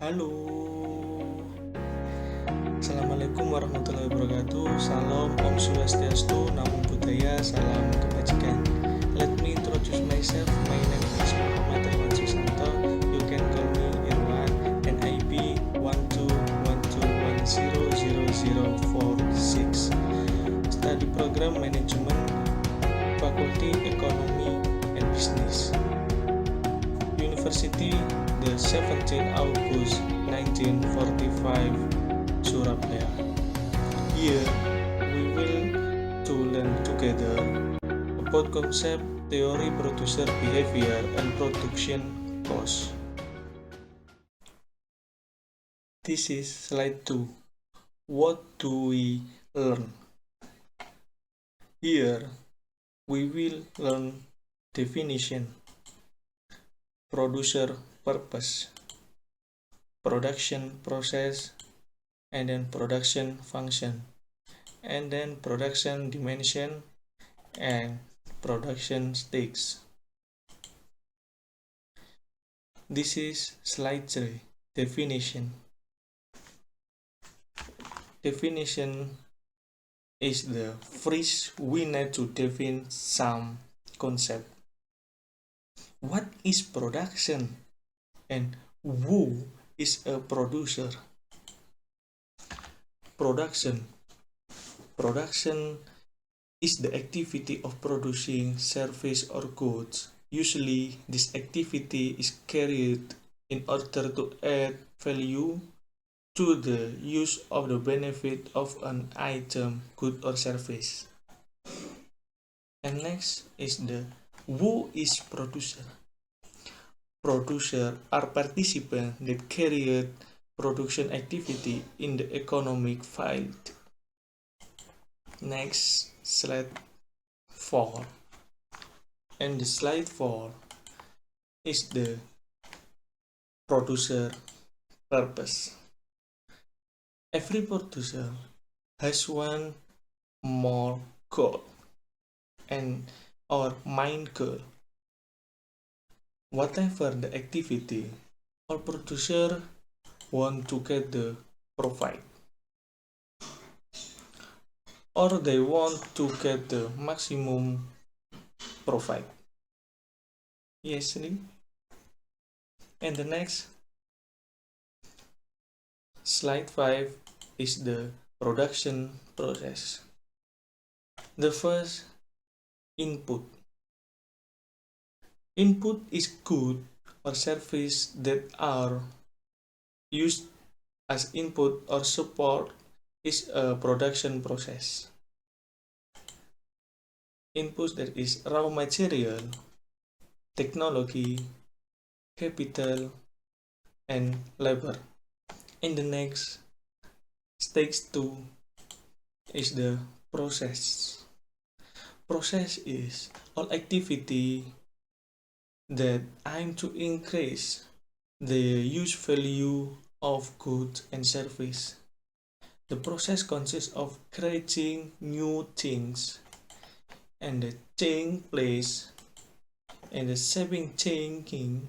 Halo, Assalamualaikum warahmatullahi wabarakatuh. Salam Om Swastiastu, Namo Buddhaya, salam kebajikan. Let me introduce myself. My name is Muhammad Irwan Susanto. You can call me Irwan, NIB 12121000046. Study program Manajemen, Fakulty Ekonomi and Business. University, the 17th August 1945, Surabaya. Here, we will to learn together about concept, theory, producer behavior, and production cost. This is slide 2. What do we learn? Here, we will learn definition, producer purpose, production process, and then production function, and then production dimension and production stakes. This is slide 3. Definition. Definition is the phrase we need to define some concept. What is production and who is a producer? Production is the activity of producing service or goods. Usually, this activity is carried in order to add value to the use of the benefit of an item, good or service. And next is the who is producer. Producer are participants that carry out production activity in the economic field. Next, slide 4. And the slide 4 is the producer purpose. Every producer has one more goal and our main goal. Whatever the activity, all producer want to get the profit, or they want to get the maximum profit. Yes, and the next slide 5 is the production process. The first, input. Input is good or service that are used as input or support is a production process. Input that is raw material, technology, capital, and labor. In the next, stage 2 is the process. Process is all activity that aim to increase the use value of goods and service. The process consists of creating new things and the change place and the saving changing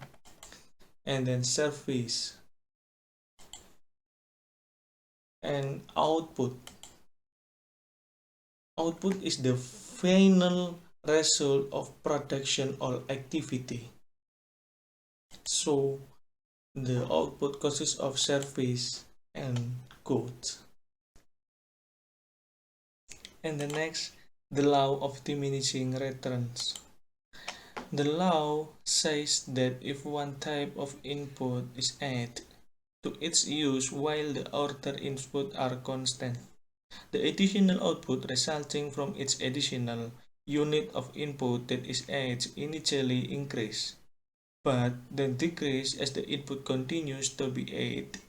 and then service and output. Output is the final result of production or activity. So the output consists of service and goods. And the next, the law of diminishing returns. The law says that if one type of input is added to its use while the other inputs are constant, the additional output resulting from its additional unit of input that is added initially increase, but then decrease as the input continues to be added.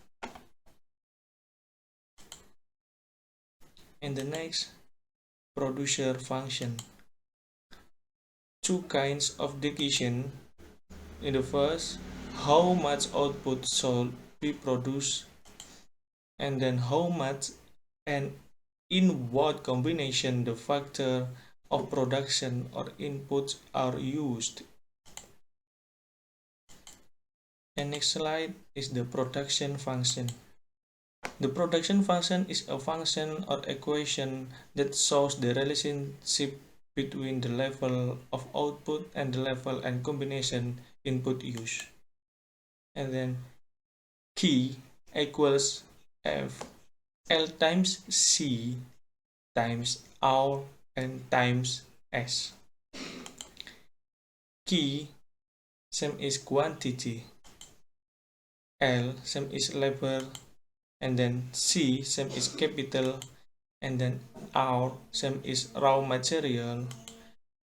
And the next, producer function. Two kinds of decision. In the first, how much output should be produced, and then how much and in what combination the factor of production or inputs are used. And next slide is the production function. The production function is a function or equation that shows the relationship between the level of output and the level and combination input use. And then key equals F L times C times R and times S. Key same is quantity, L same is labor, and then C same is capital, and then R same is raw material,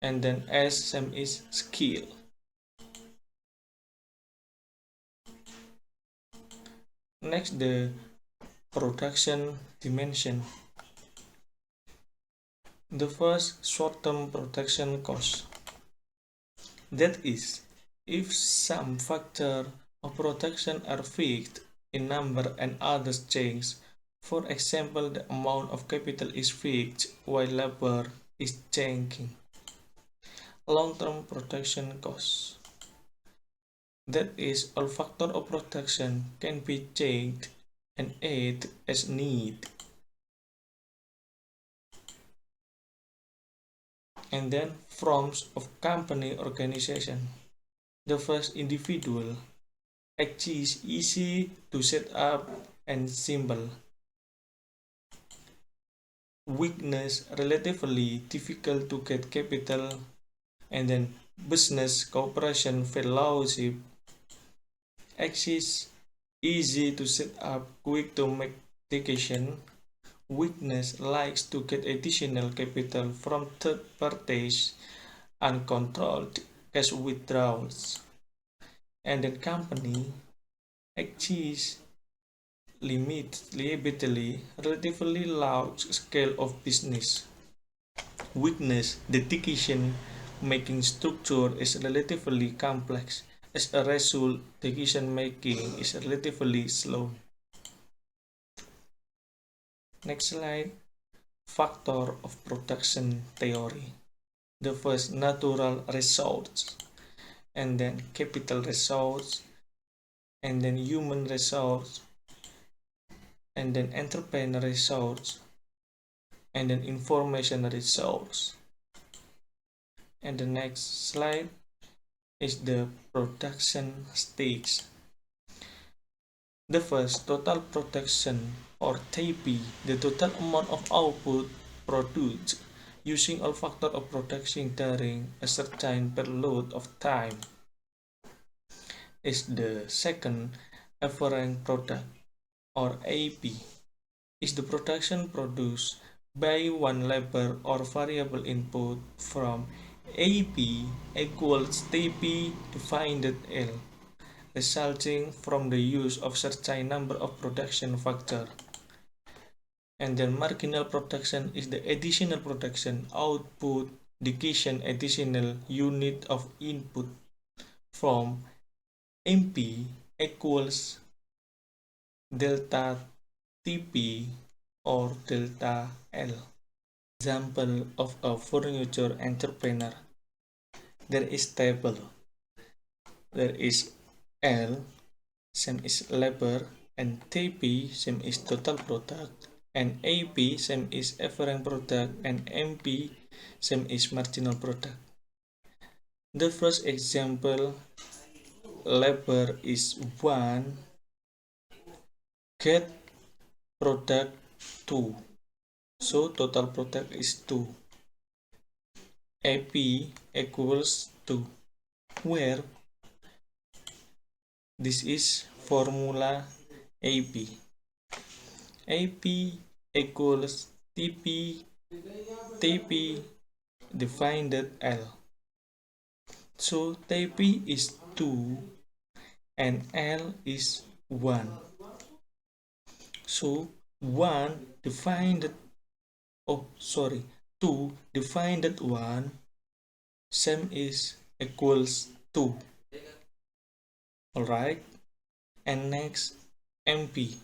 and then S same is skill. Next, the production dimension. The first short-term production cost. That is, if some factor of production are fixed in number and others change, for example, the amount of capital is fixed while labor is changing. Long-term production costs. That is, all factor of production can be changed and added as need. And then forms of company organization. The first individual actually is easy to set up and simple. Weakness relatively difficult to get capital, and then business cooperation fellowship access easy to set up, quick to make decision. Weakness likes to get additional capital from third parties, uncontrolled cash withdrawals. And then company achieves liability, relatively large scale of business. Weakness, the decision making structure is relatively complex. As a result, decision making is relatively slow. Next slide. Factor of production theory. The first, natural resource, and then capital resource, and then human resource, and then entrepreneur resource, and then information resource. And the next slide is the production stage. The first, total production or TP, the total amount of output produced using all factor of production during a certain period of time, is the second, average product or AP, is the production produced by one labor or variable input from AP equals TP divided L, resulting from the use of certain number of production factor. And then marginal production is the additional production output division additional unit of input from MP equals delta TP or delta L. Example of a furniture entrepreneur. There is table. There is L, same is labor, and TP, same is total product, and AP, same is average product, and MP, same is marginal product. The first example, labor is 1, get product 2. So total product is 2. AP equals 2, where this is formula AP. AP equals TP divided L. So TP is 2 and L is 1. So 2 divided 1 same is equals 2. Alright, and next MP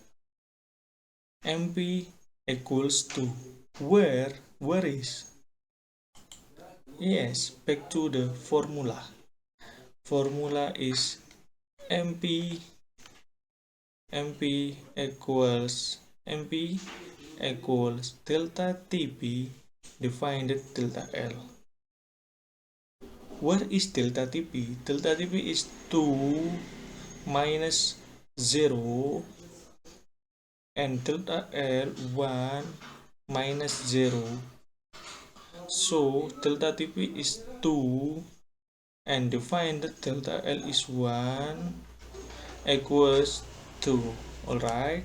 equals 2, where is, yes, back to the formula is MP MP MP equals delta TP divided delta L. Where is delta TP? Delta TP is 2 minus 0 and delta L 1 minus 0. So delta TP is 2 and define that delta L is 1 equals 2. Alright.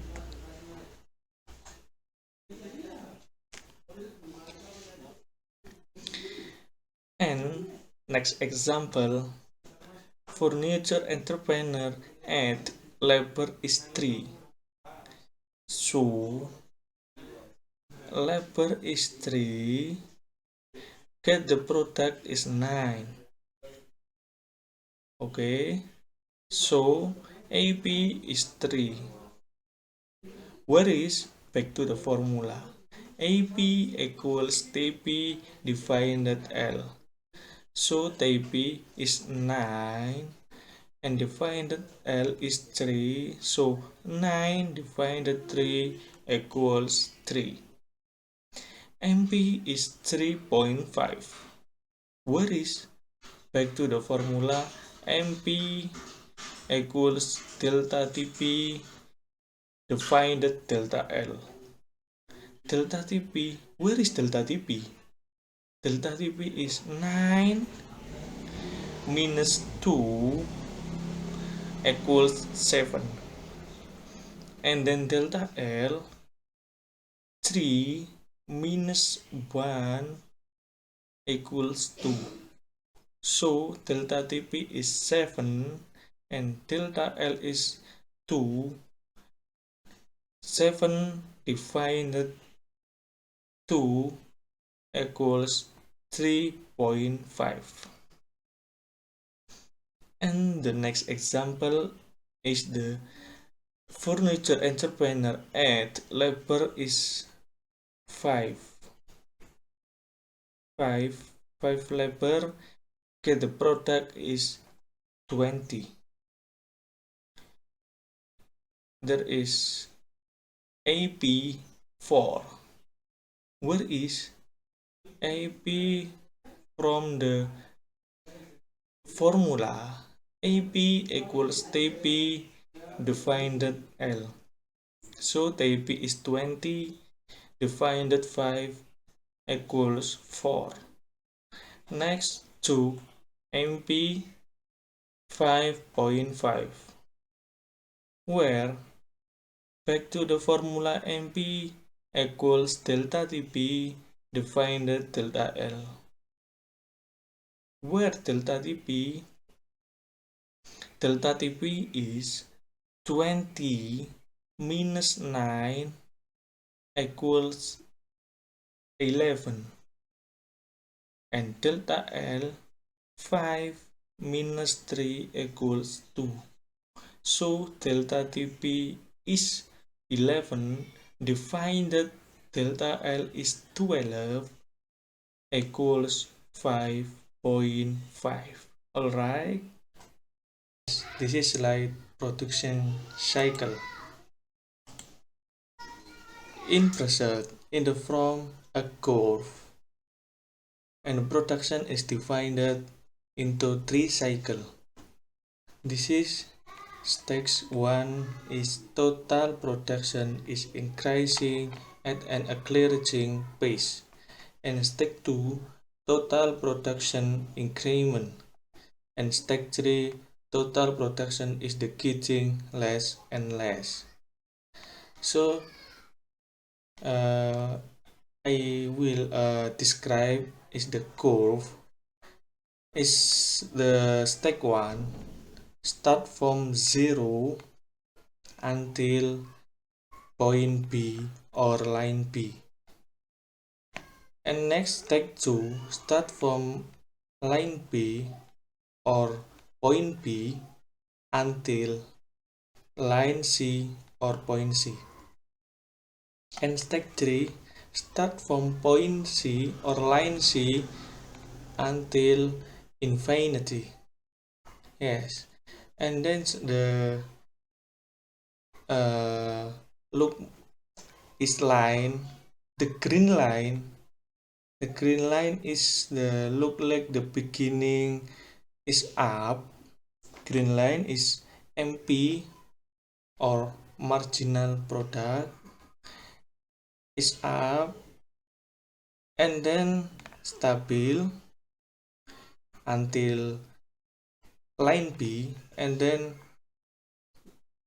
And next example, furniture entrepreneur at labor is 3. So labor is 3, get the product is 9. Okay, so AP is 3. Where is back to the formula? AP equals TP divided L. So TP is 9 and divided L is 3. So 9 divided 3 equals 3. MP is 3.5. Where is back to the formula? MP equals delta TP divided delta L. Delta TP, where is delta TP? Delta TP is 9 minus 2 equals 7. And then delta L, 3 minus 1 equals 2. So delta TP is 7 and delta L is 2. 7 divided 2 equals 3.5. And the next example is the furniture entrepreneur at labor is 5. 5 labor, okay, the product is 20. There is AP 4. Where is AP from the formula? AP equals TP divided L. So TP is 20 divided 5 equals 4. Next to MP 5.5, where back to the formula MP equals delta TP divided delta L. Where delta TP is 20 minus 9 equals 11 and delta L 5 minus 3 equals 2. So delta TP is 11 divided delta L is 12 equals 5.5. Alright, this is slide production cycle. In present, in the from a curve, and production is divided into 3 cycles. This is stage 1 is total production is increasing at an accelerating pace, and stage 2 total production increment, and stage 3 total production is decreasing less and less. So I will describe is the curve is the step 1 start from 0 until point B or line B, and next step 2 start from line B or point B until line C or point C, and step 3 start from point C or line C until infinity. Yes, and then the look is line, the green line. The green line is the look like the beginning is up. Green line is MP or marginal product is up, and then stabil until line B, and then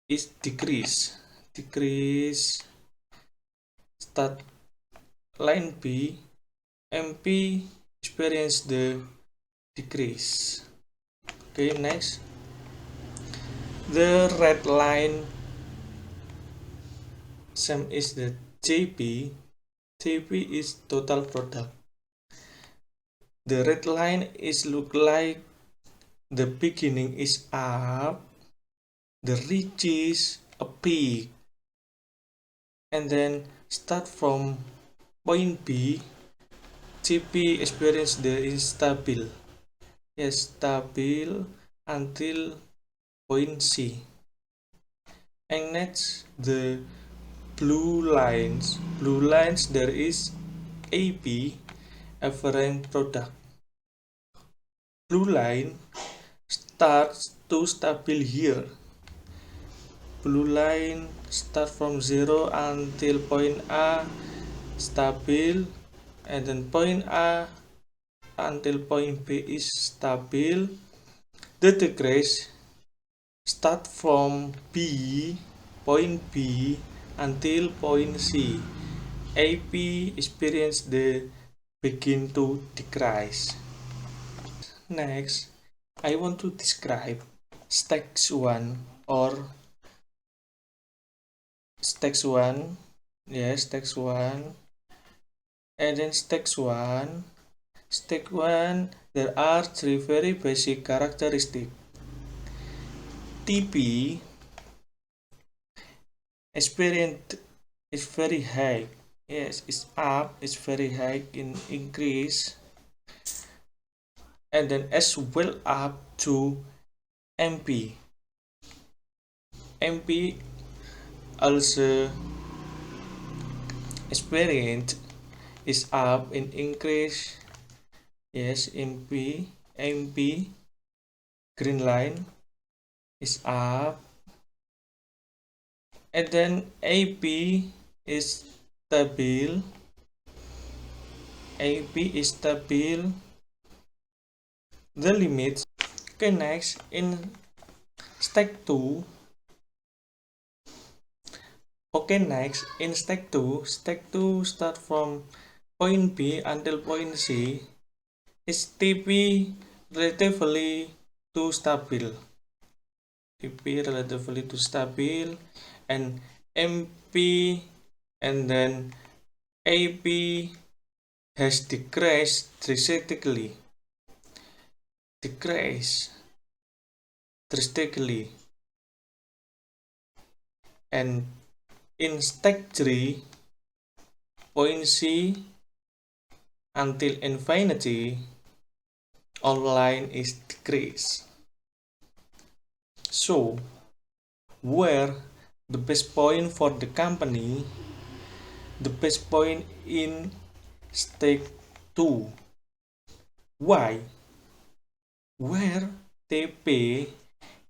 is decrease start line B, MP experience the decrease. Okay, next, the red line same is the JP. JP is total product. The red line is look like the beginning is up, the reaches a peak, and then start from point B. JP experience the instable, yes, stabil until point C. And next, the blue lines there is AP, average product. Blue line starts to stabil here. Blue line start from 0 until point A stabil, and then point A until point B is stabil. The decrease start from point B until point C. AP experience the begin to decrease. Next, I want to describe stage 1 or stage 1. Yes, stage 1. And then stage 1. Stage 1, there are three very basic characteristics. TP experience is very high. Yes, it's up, it's very high in increase, and then as well up to MP. MP also experience is up in increase. Yes, MP green line is up, and then AP is stabil. AP is stabil. The limits. Okay, next in step 2. Okay, next in step 2 start from point B until point C is TP relatively too stable. TP relatively too stable, and MP and then AP has decreased drastically. And in step 3, point C until infinity, all line is decreased. So, where the best point for the company, the best point in step 2. Why? Where TP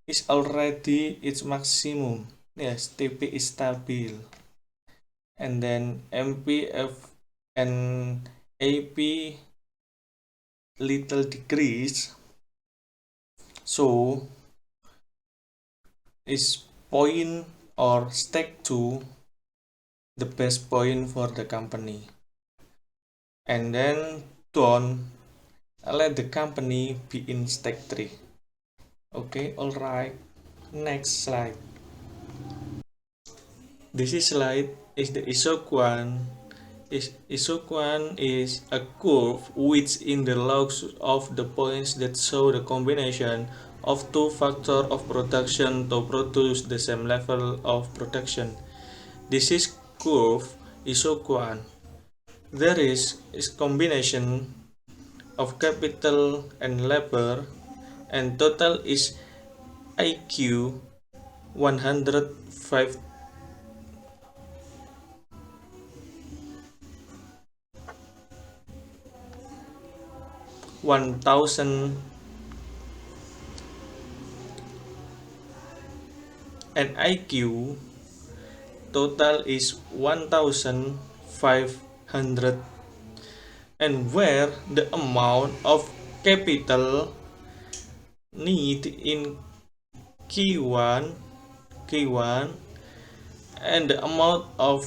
is already its maximum. Yes, TP is stable. And then MPF and AP little decrease. So is point or step 2 the best point for the company. And then don't let the company be in step 3. Okay, alright. Next slide. This slide is the isoquant. Isoquant is a curve which in the logs of the points that show the combination of two factors of production to produce the same level of production. This is curve isoquant. There is combination of capital and labor, and total is IQ 105 1000 and IQ total is 1500, and where the amount of capital need in Q1 and the amount of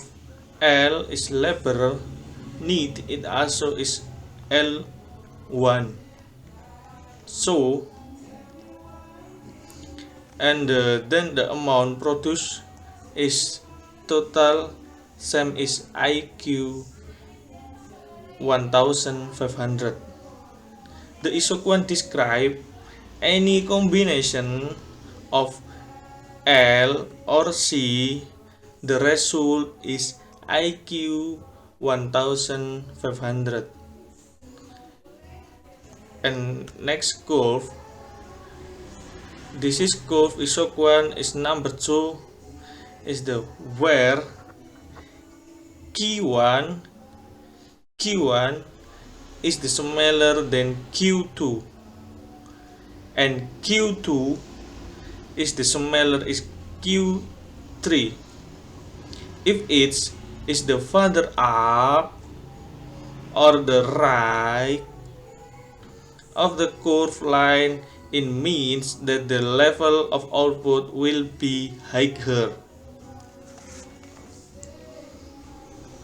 L is labor need, it also is L1. So and then the amount produced is total same is IQ 1500. The isoquant describe any combination of L or C. The result is IQ 1500. And next curve, this is curve isoquant is number 2, is the where Q1 is the smaller than Q2 and Q2 is the smaller is Q3. If it is the further up or the right of the curve line, it means that the level of output will be higher.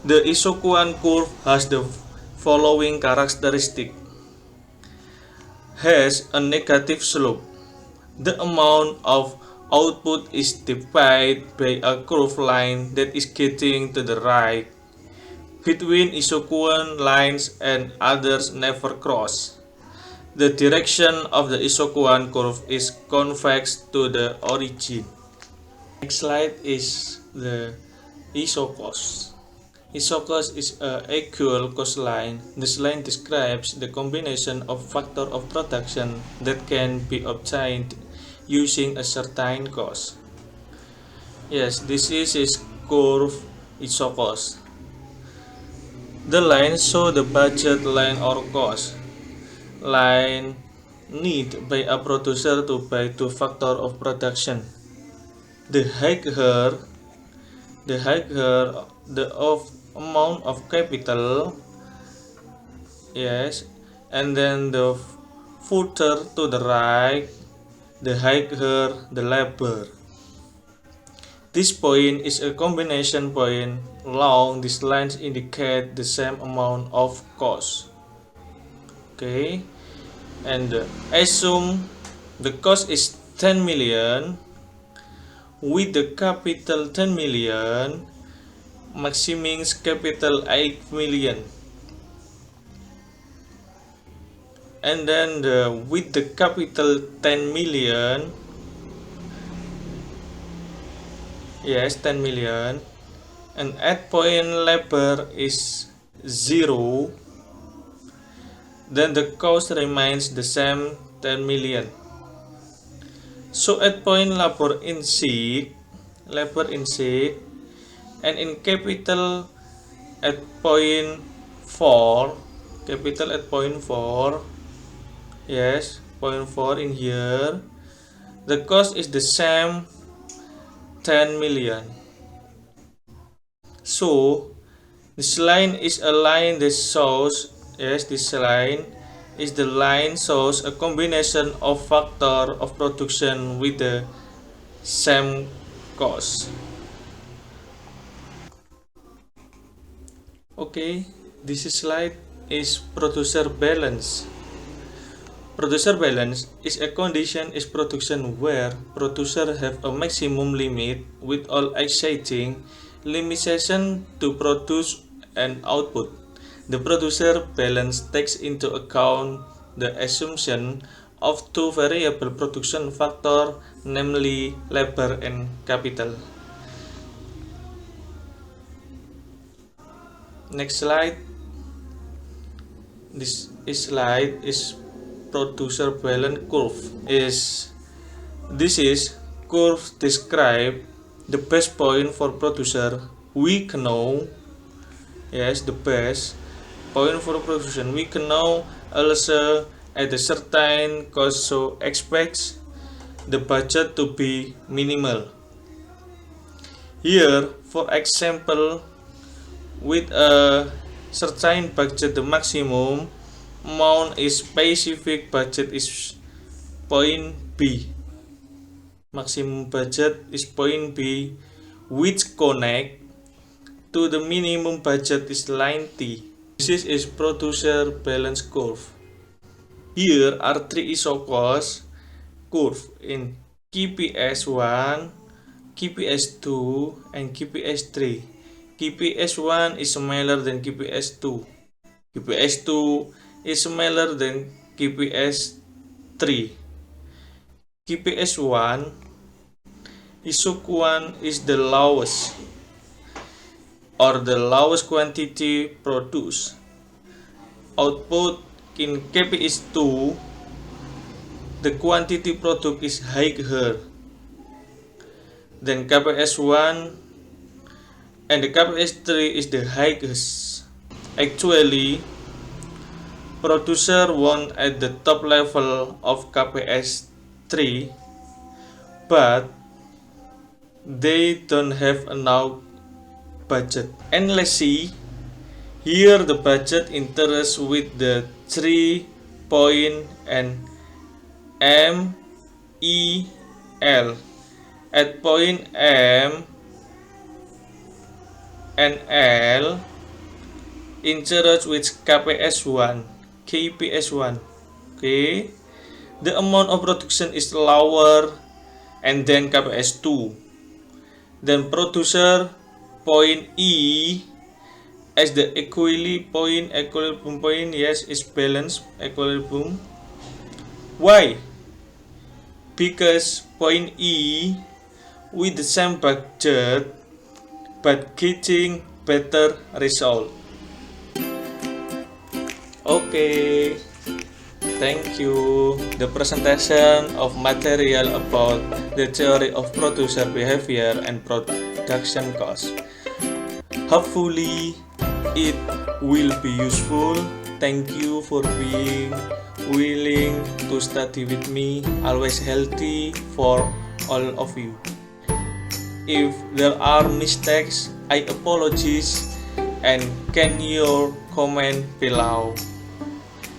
The isoquant curve has the following characteristic: has a negative slope. The amount of output is divided by a curved line that is getting to the right. Between isoquant lines and others never cross. The direction of the isoquant curve is convex to the origin. Next slide is the isocos. Isocos is a equal coastline. This line describes the combination of factor of production that can be obtained using a certain cost. Yes, this is curve isocos. The line show the budget line or cost line need by a producer to buy two factor of production. The higher the of amount of capital, yes, and then the further to the right, the higher the labor. This point is a combination point. Along these lines indicate the same amount of cost. Okay, and assume the cost is 10 million with the capital 10 million, maximum capital 8 million, and then with the capital 10 million, yes, 10 million, and at point labor is 0, then the cost remains the same 10 million. So at point labor in C, and in capital at point 4, yes, point 4 in here, the cost is the same 10 million. So this line is a line that shows, yes, this line is the line shows a combination of factor of production with the same cost. Okay, this slide is producer balance. Producer balance is a condition is production where producer have a maximum limit with all exceeding limitation to produce and output. The producer balance takes into account the assumption of two variable production factor, namely labor and capital. Next slide. This slide is producer balance curve. Is This is curve describe the best point for producer. We can know, yes, the best point for production. We can know also at a certain cost, so expects the budget to be minimal. Here, for example, with a certain budget, the maximum amount is specific budget is point B. Maximum budget is point B, which connect to the minimum budget is line T. This is producer balance curve. Here are three isocost curve in KPS1, KPS2, and KPS3. KPS1 is smaller than KPS2. KPS2 is smaller than KPS3. KPS1 isoquant is the lowest or the lowest quantity produced. Output in KPS2, the quantity product is higher than KPS1 and the KPS3 is the highest. Actually, producer won at the top level of KPS3, but they don't have enough budget. And let's see, here the budget interest with the 3 point and M, E, L. At point M and L, interest with KPS1. Okay, the amount of production is lower and then KPS2. Then producer point E as the equilibrium point, yes, is balance equilibrium. Why? Because point E with the same budget but getting better result. Okay, thank you. The presentation of material about the theory of producer behavior and production cost. Hopefully it will be useful. Thank you for being willing to study with me. Always healthy for all of you. If there are mistakes, I apologize and can your comment below.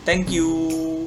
Thank you.